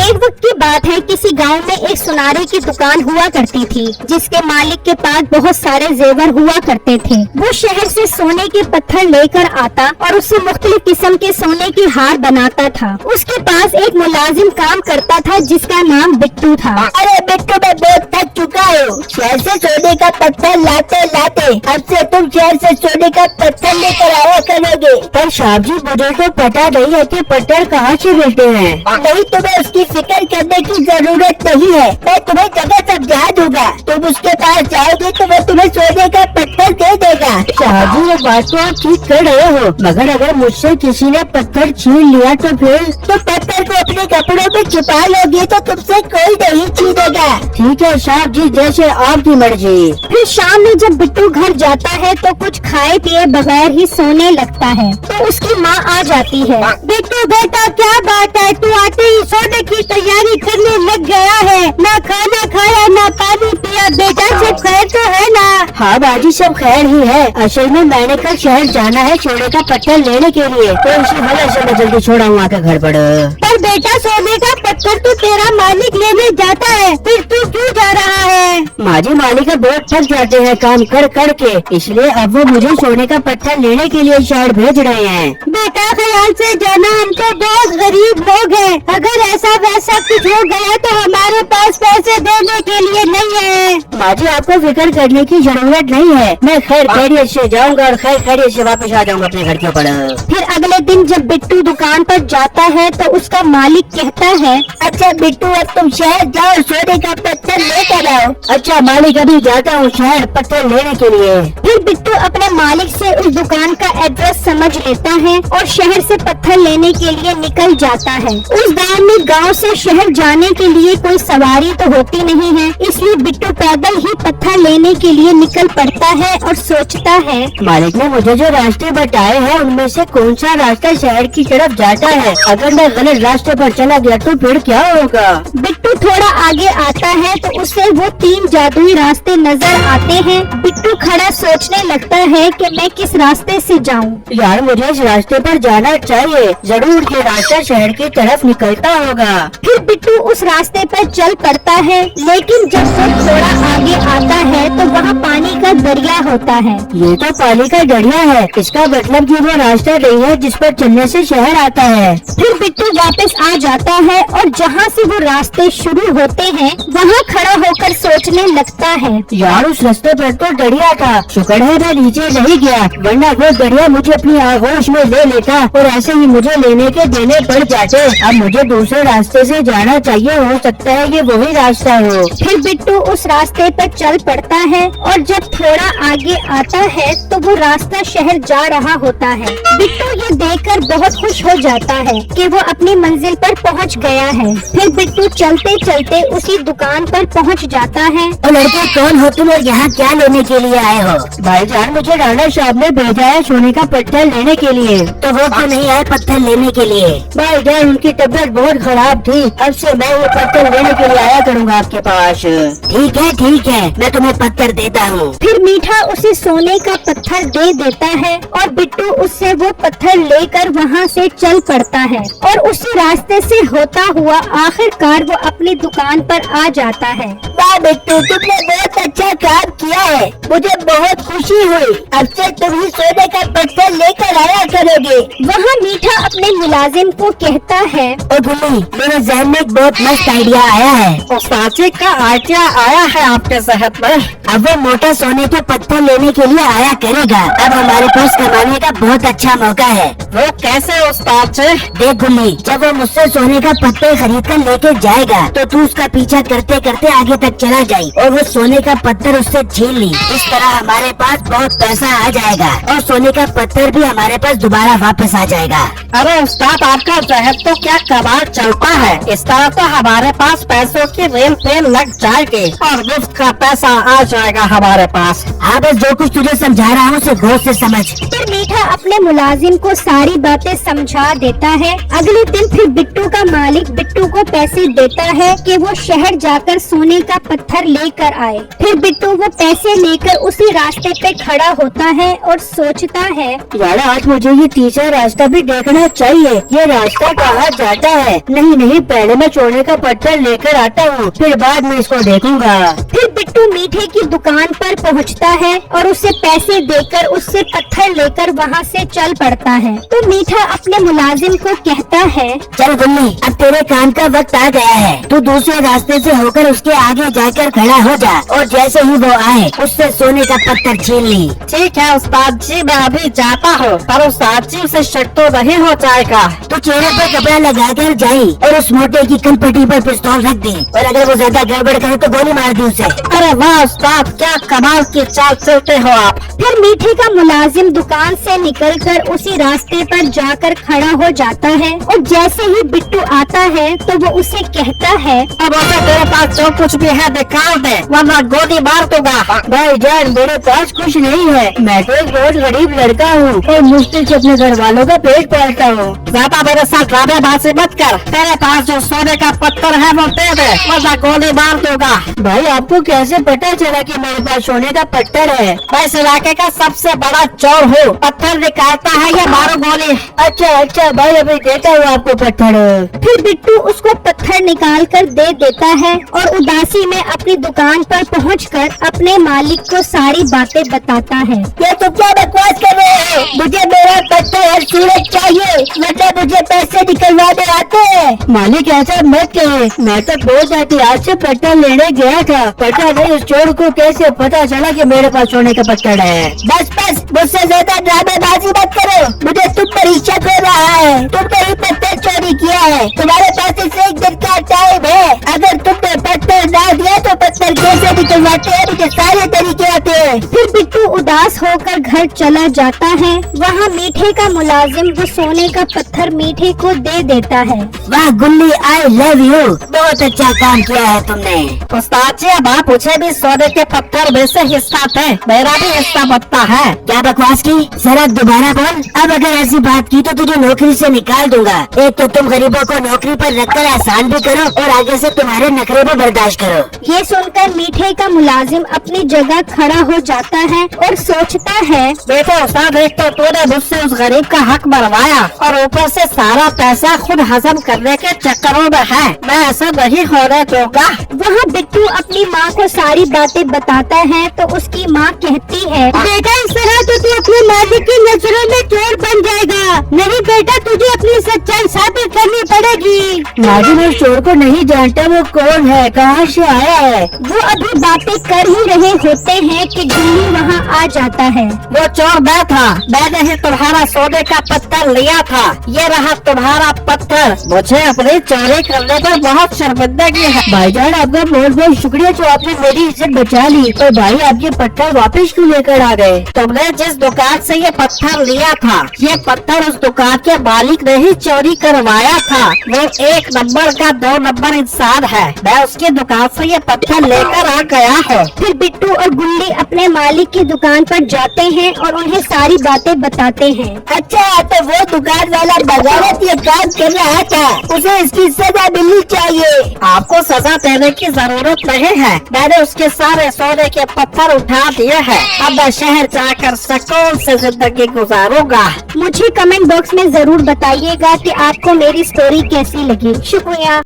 एक वक्त की बात है, किसी गांव में एक सुनारे की दुकान हुआ करती थी, जिसके मालिक के पास बहुत सारे जेवर हुआ करते थे। वो शहर से सोने के पत्थर लेकर आता और उससे मुख्तलिफ किस्म के सोने के हार बनाता था। उसके पास एक मुलाजिम काम करता था जिसका नाम बिट्टू था। अरे बिट्टू, मैं बहुत थक चुका हूँ। शहर से सोने का पत्थर लाते लाते अब से तुम शहर से सोने का पत्थर लेकर आया करोगे। पर साहब जी, मुझे तो पता नहीं है कि पत्थर कहाँ से मिलते हैं। नहीं, तुम्हें उसकी फिक्र करने की जरूरत नहीं है। मैं तुम्हें जगह समझा दूंगा। तुम उसके पास जाओगे तो वो तुम्हें सोने का पत्थर दे देगा। साहब जी, ये बात तो आप ठीक कर रहे हो, मगर अगर मुझसे किसी ने पत्थर छीन लिया तो फिर? तो पत्थर को अपने कपड़ों में छुपा लोगे तो तुमसे कोई नहीं छीनेगा। ठीक है साहब जी, जैसे आपकी मर्जी। फिर शाम में जब बिट्टू घर जाता है तो कुछ खाए पिए बगैर ही सोने लगता है। तो उसकी माँ आ जाती है। बिट्टू बेटा, क्या बात है? तू आते ही सोने की तैयारी करने लग गया है। ना खाना खाया ना पानी पिया। बेटा सब खैर तो है ना? हाँ बाजी, सब खैर ही है। असल में मैंने कल शहर जाना है सोने का पत्थर लेने के लिए, तो इसी वजह से मैं जल्दी छोड़ा हूँ आके घर पर। पर बेटा, सोने का पत्थर तो तेरा मालिक लेने जाता है, फिर तू क्यों जा रहा है? माजी, मालिक बहुत थक जाते हैं काम कर कर के, इसलिए अब वो मुझे सोने का पत्थर लेने के लिए शहर भेज रहे हैं। बेटा ख्याल से जाना, हम तो बहुत गरीब लोग हैं। अगर ऐसा वैसा कुछ हो गया तो हमारे पास पैसे देने के लिए नहीं है। माजी, आपको फिक्र करने की जरूरत नहीं है। मैं खैर खैरियत से जाऊंगा और खैर खैरियत से वापस आ जाऊंगा अपने घर के ऊपर। फिर अगले दिन जब बिट्टू दुकान पर जाता है तो उसका मालिक कहता है, अच्छा बिट्टू, अब तुम शहर जाओ, सोने का पत्थर लेकर आओ। अच्छा मालिक, अभी जाता हूँ शहर पत्थर लेने के लिए। फिर बिट्टू अपने मालिक से उस दुकान का एड्रेस समझ लेता है और शहर से पत्थर लेने के लिए निकल जाता है। उस गांव में गांव से शहर जाने के लिए कोई सवारी तो होती नहीं है, इसलिए बिट्टू पैदल ही पत्थर लेने के लिए निकल पड़ता है और सोचता है, मालिक ने मुझे जो रास्ते बताए हैं उनमें से कौन सा रास्ता शहर की तरफ जाता है? अगर मैं गलत रास्ते पर चला गया तो फिर क्या होगा? बिट्टू थोड़ा आगे आता है तो उसे वो 3 जादुई रास्ते नजर आते हैं। बिट्टू खड़ा सोचने लगता है कि मैं किस रास्ते से जाऊं। यार, मुझे इस रास्ते पर जाना चाहिए, जरूर ये रास्ता शहर की तरफ निकलता होगा। फिर बिट्टू उस रास्ते पर चल पड़ता है, लेकिन जब वो थोड़ा आगे आता है तो वहाँ पानी का दरिया होता है। ये तो पानी का दरिया है, इसका मतलब कि वो रास्ता नहीं है जिस पर चलने से शहर आता है। फिर बिट्टू वापस आ जाता है और जहाँ से वो रास्ते शुरू होते हैं वहाँ खड़ा होकर सोचने लगता है, यार, उस रास्ते पर तो दरिया था, शुक्र है मैं नीचे नहीं गया, वरना वो दरिया मुझे अपनी आगोश में ले लेता और ऐसे ही मुझे लेने के देने पड़ जाते। अब मुझे दूसरे रास्ते से जाना चाहिए, हो सकता है ये वही रास्ता हो। फिर बिट्टू उस रास्ते पर चल पड़ता है और जब थोड़ा आगे आता है तो वो रास्ता शहर जा रहा होता है। बिट्टू ये देखकर बहुत खुश हो जाता है कि वो अपनी मंजिल पर पहुंच गया है। फिर बिट्टू चलते चलते उसी दुकान पर पहुंच जाता है। और लड़के, कौन हो तुम और यहाँ क्या लेने के लिए आए हो? भाईजान, मुझे राणा साहब ने भेजा है सोने का पत्थर लेने के लिए। तो वो क्यों नहीं आए पत्थर लेने के लिए? भाईजान, उनकी तबीयत बहुत खराब थी, अब से मैं ये पत्थर लेने के लिए आया करूँगा आपके पास। ठीक है, मैं तुम्हें पत्थर देता हूँ। फिर मीठा उसे सोने का पत्थर दे देता है और बिट्टू उससे वो पत्थर लेकर वहाँ से चल पड़ता है और उसी रास्ते से होता हुआ आखिरकार वो अपनी दुकान पर आ जाता है। वाह बिट्टू, तुमने बहुत अच्छा काम किया है, मुझे बहुत खुशी हुई। अब से तुम ही सोने का पत्थर लेकर आया करोगे। वहाँ मीठा अपने मुलाजिम को कहता है, ओ गुल्ली, मेरे जहन में एक बहुत मस्त आइडिया आया है। सांचे का आइडिया आया है आपके जहन में? अब वो मोटा सोने का पत्थर लेने के लिए आया करेगा। अब हमारे पास कमाने का बहुत अच्छा मौका है। वो कैसे उस्ताद जी? देख गुल्ली, जब वो मुझसे सोने का पत्थर खरीद कर लेके जाएगा तो तू उसका पीछा करते करते आगे तक चला जाए और वो सोने का पत्थर उससे छीन ली। इस तरह हमारे पास बहुत पैसा आ जाएगा और सोने का पत्थर भी हमारे पास दोबारा वापस आ जाएगा। अरे उस्ताद, आपका जहन तो क्या कमाल चलता है। इस तरह तो हमारे पास पैसों की रेल ट्रेन लग जाएगी और मुफ्त का पैसा आ जाएगा हमारे पास। हाँ, बस जो कुछ तुझे समझा रहा हूँ उसे गौर से समझ। फिर मीठा अपने मुलाजिम को सारी बातें समझा देता है। अगले दिन फिर बिट्टू का मालिक बिट्टू को पैसे देता है कि वो शहर जाकर सोने का पत्थर लेकर आए। फिर बिट्टू वो पैसे लेकर उसी रास्ते पे खड़ा होता है और सोचता है, यार, आज मुझे ये तीसरा रास्ता भी देखना चाहिए। ये रास्ता रास्ता कहाँ जाता है। नहीं नहीं, पहले मैं सोने का पत्थर लेकर आता हूँ, फिर बाद में इसको देखूंगा। फिर बिट्टू मीठे की दुकान पर पहुंचता है और उसे पैसे देकर उससे पत्थर लेकर वहां से चल पड़ता है। तो मीठा अपने मुलाजिम को कहता है, चल गुल्ली, अब तेरे काम का वक्त आ गया है। तू दूसरे रास्ते से होकर उसके आगे जाकर खड़ा हो जा और जैसे ही वो आए उससे सोने का पत्थर छीन ली। ठीक है उस्ताद जी, मैं अभी जाता हूँ, पर उस्ताद जी उसे शक तो नहीं हो जाएगा। तू चेहरे पर कपड़ा लगाकर जाई और उस मोटे की कनपट्टी पर पिस्तौल रख दी और अगर वो ज्यादा गड़बड़ करे तो गोली मार दी उसे। अरे वाह उस्ताद, क्या कमाल की चाल चलते हो आप। फिर मीठे का मुलाजिम दुकान से निकलकर उसी रास्ते पर जाकर खड़ा हो जाता है और जैसे ही बिट्टू आता है तो वो उसे कहता है, अब अगर तेरे पास जो कुछ भी है निकाल दे, वरना गोली मार दूंगा। भाई जान, मेरे पास कुछ नहीं है, मैं तो एक बहुत गरीब लड़का हूँ और मुश्किल से अपने घर वालों का पेट पालता हूँ। ज्यादा मेरे साथ ड्रामेबाजी मत कर, तेरे पास जो सोने का पत्थर है वो दे दे, वरना गोली मार दूंगा। भाई आपको कैसे पता चला कि मेरे पास सोने का पत्थर है? मैं इस इलाके का सबसे बड़ा चोर हूँ, पत्थर निकालता है या मारो गोली। अच्छा अच्छा भाई, अभी देता हूँ आपको पत्थर। फिर बिट्टू उसको पत्थर निकाल कर दे देता है और उदासी में अपनी दुकान पर पहुंचकर अपने मालिक को सारी बातें बताता है। ये तुम क्या बकवास कर रहे हो? मुझे मेरा पत्थर हर सूरत चाहिए, मतलब मुझे पैसे निकलवाने आते हैं। मालिक ऐसा मत कहे, मैं तो 2 आज से पत्थर लेने गया था, पता नहीं उस चोर को कैसे पता चला कि मेरे पास सोने का पत्थर है। बस बस, मुझसे ज्यादा ड्रामेबाजी मत करो, मुझे तुम पर ही शक हो रहा है। तुमने ही पत्थर चोरी किया है, तुम्हारे पास इसे 1 दिन का टाइम है। अगर तुमने पत्थर ना दिया तो पत्थर कैसे निकलवाते हैं, मुझे सारे तरीके आते हैं। फिर बिट्टू उदास होकर घर चला जाता है। वहाँ मीठे का मुलाजिम वो सोने का पत्थर मीठे को दे देता है। वाह गुल्ली, आई लव यू, बहुत अच्छा काम किया है तुमने। उस्ताद जी, अब आप मुझे भी सोने के पत्थर में से हिस्सा थे, मेरा भी हिस्सा बनता है। क्या बकवास की? जरा दोबारा बोल। अब अगर ऐसी बात की तो तुझे नौकरी से निकाल दूंगा। एक तो तुम गरीबों को नौकरी पर रखकर एहसान भी करो और आगे से तुम्हारे नखरे भी बर्दाश्त करो। ये सुनकर मीठे का मुलाजिम अपनी जगह खड़ा हो जाता है और सोचता है, देखो उस्ताद, एक तो तूने मुझसे उस गरीब का हक मरवाया और ऊपर से सारा पैसा खुद हजम करने के चक्करों में है, मैं ऐसा नहीं होने दूंगा। वहाँ बिट्टू अपनी माँ को सारी बातें बताता है तो उसकी माँ कहती है, बेटा इस तरह तो तू अपने मालिक की नजरों में चोर बन जाएगा। नहीं बेटा, तुझे अपनी सच्चाई साबित करनी पड़ेगी। माजी, मैं चोर को नहीं जानता, वो कौन है, कहाँ से आया है? वो अभी बातें कर ही रहे होते हैं कि गुल्ली वहाँ आ जाता है। वो चोर मैं था, मैंने ही तुम्हारा सोने का पत्थर लिया था, ये रहा तुम्हारा पत्थर। मुझे अपनी चोरी करने पर बहुत शर्मिंदगी है। भाईजान, आपका बहुत बहुत शुक्रिया जो आपने मेरी इज्जत बचा ली। और भाई, आप ये पत्थर वापस क्यों लेकर आ गए? तुमने जिस दुकान से ये पत्थर लिया था, ये पत्थर उस दुकान के मालिक ने ही चोरी करवाया था। वो 1 नंबर का 2 नंबर इंसान है, मैं उसकी दुकान से ये पत्थर लेकर आ गया हूँ। फिर बिट्टू और गुल्ली अपने मालिक की दुकान पर जाते हैं और उन्हें सारी बातें बताते हैं। अच्छा, तो वो दुकान वाला बगावत ये काम कर रहा था, उसे इसकी सजा मिलनी चाहिए। आपको सजा देने की जरूरत नहीं है, मैंने उसके सारे सोने के पत्थर उठा दिए हैं। अब मैं शहर जाकर सुकून से जिंदगी गुजारूंगा। मुझे कमेंट बॉक्स में जरूर बताइएगा कि आपको मेरी स्टोरी कैसी लगी। शुक्रिया।